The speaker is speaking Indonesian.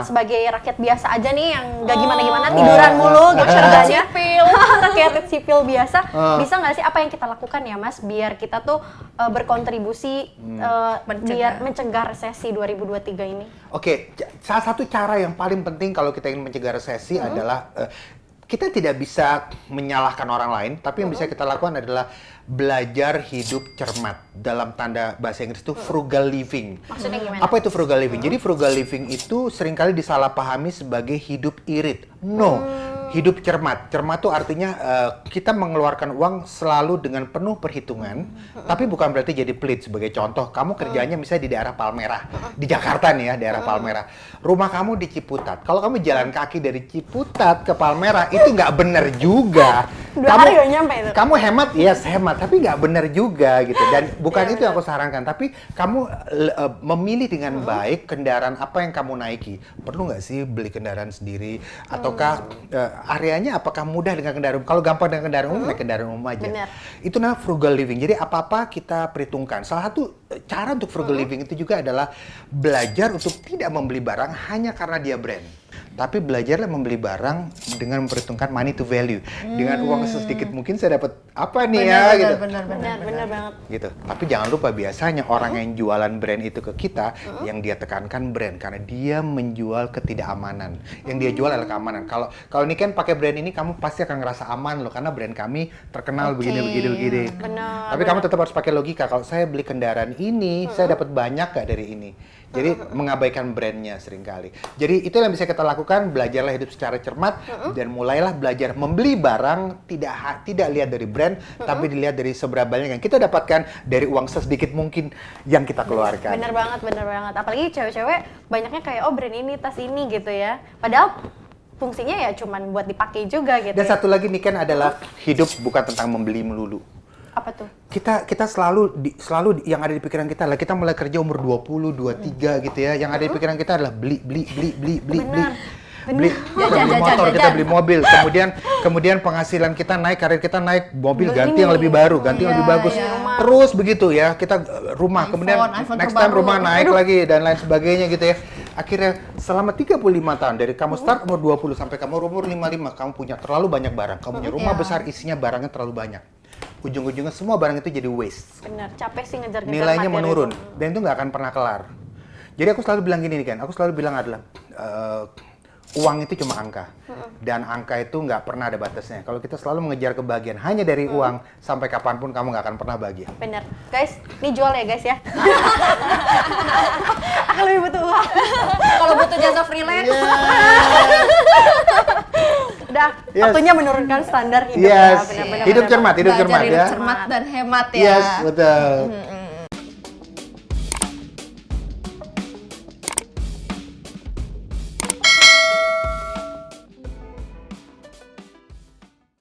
sebagai rakyat biasa aja nih yang nggak gimana-gimana, tiduran mulu gitu kerjanya. Rakyat sipil biasa, bisa nggak sih apa yang kita lakukan ya Mas biar kita tuh berkontribusi biar mencegah resesi 2023 ini? Oke, salah satu cara yang paling penting kalau kita ingin mencegah resesi adalah kita tidak bisa menyalahkan orang lain, tapi yang bisa kita lakukan adalah belajar hidup cermat. Dalam tanda bahasa Inggris itu frugal living. Maksudnya gimana? Apa itu frugal living? Jadi frugal living itu seringkali disalahpahami sebagai hidup irit. No, hidup cermat. Cermat itu artinya kita mengeluarkan uang selalu dengan penuh perhitungan, tapi bukan berarti jadi pelit. Sebagai contoh, kamu kerjanya misalnya di daerah Palmerah, di Jakarta nih ya, daerah Palmerah. Rumah kamu di Ciputat. Kalau kamu jalan kaki dari Ciputat ke Palmerah, itu nggak benar juga. Hari nggak nyampe itu. Kamu hemat, yes hemat, tapi nggak benar juga gitu. Dan bukan itu yang aku sarankan, tapi kamu memilih dengan baik kendaraan apa yang kamu naiki. Perlu nggak sih beli kendaraan sendiri? Ataukah areanya apakah mudah dengan kendaraan umum? Kalau gampang dengan kendaraan umum, naik kendaraan umum aja. Benar. Itu namanya frugal living. Jadi apa-apa kita perhitungkan. Salah satu cara untuk frugal living itu juga adalah belajar untuk tidak membeli barang hanya karena dia brand. Tapi belajarlah membeli barang dengan memperhitungkan money to value. Dengan uang sedikit mungkin saya dapat apa nih gitu. Benar banget. Gitu. Tapi jangan lupa biasanya orang yang jualan brand itu ke kita, yang dia tekankan brand karena dia menjual ketidakamanan. Yang dia jual adalah keamanan. Kalau ini kan pakai brand ini kamu pasti akan ngerasa aman loh karena brand kami terkenal begini. Benar. Tapi kamu tetap harus pakai logika. Kalau saya beli kendaraan ini, saya dapat banyak gak dari ini? Jadi mengabaikan brandnya seringkali. Jadi itu yang bisa kita lakukan, belajarlah hidup secara cermat dan mulailah belajar membeli barang tidak lihat dari brand, tapi dilihat dari seberapa banyak yang kita dapatkan dari uang sesedikit mungkin yang kita keluarkan. Bener banget. Apalagi cewek-cewek banyaknya kayak brand ini, tas ini gitu ya. Padahal fungsinya ya cuman buat dipakai juga gitu. Dan satu lagi nih kan adalah hidup bukan tentang membeli melulu. Apa tuh? Kita selalu yang ada di pikiran kita adalah kita mulai kerja umur 20, 23 gitu ya. Yang ada di pikiran kita adalah beli. Beli motor, kita beli mobil. Kemudian penghasilan kita naik, karir kita naik, mobil ganti yang lebih baru, ganti yang lebih bagus. Terus begitu ya, kita rumah, kemudian next time rumah naik lagi dan lain sebagainya gitu ya. Akhirnya selama 35 tahun dari kamu start umur 20 sampai kamu umur 55, kamu punya terlalu banyak barang. Kamu punya rumah besar, isinya barangnya terlalu banyak. Ujung-ujungnya semua barang itu jadi waste. Benar, capek sih ngejar-ngejar Nilainya materi menurun itu. dan itu nggak akan pernah kelar. Jadi aku selalu bilang gini kan, aku selalu bilang adalah uang itu cuma angka dan angka itu nggak pernah ada batasnya. Kalau kita selalu mengejar kebahagiaan hanya dari uang, sampai kapanpun kamu nggak akan pernah bahagia. Bener, guys, ini jual ya guys ya. Aku lebih butuh uang. Kalau butuh jasa freelance. Udah, waktunya menurunkan standar hidup ya. Hidup cermat ya. cermat dan hemat ya. Yes, betul.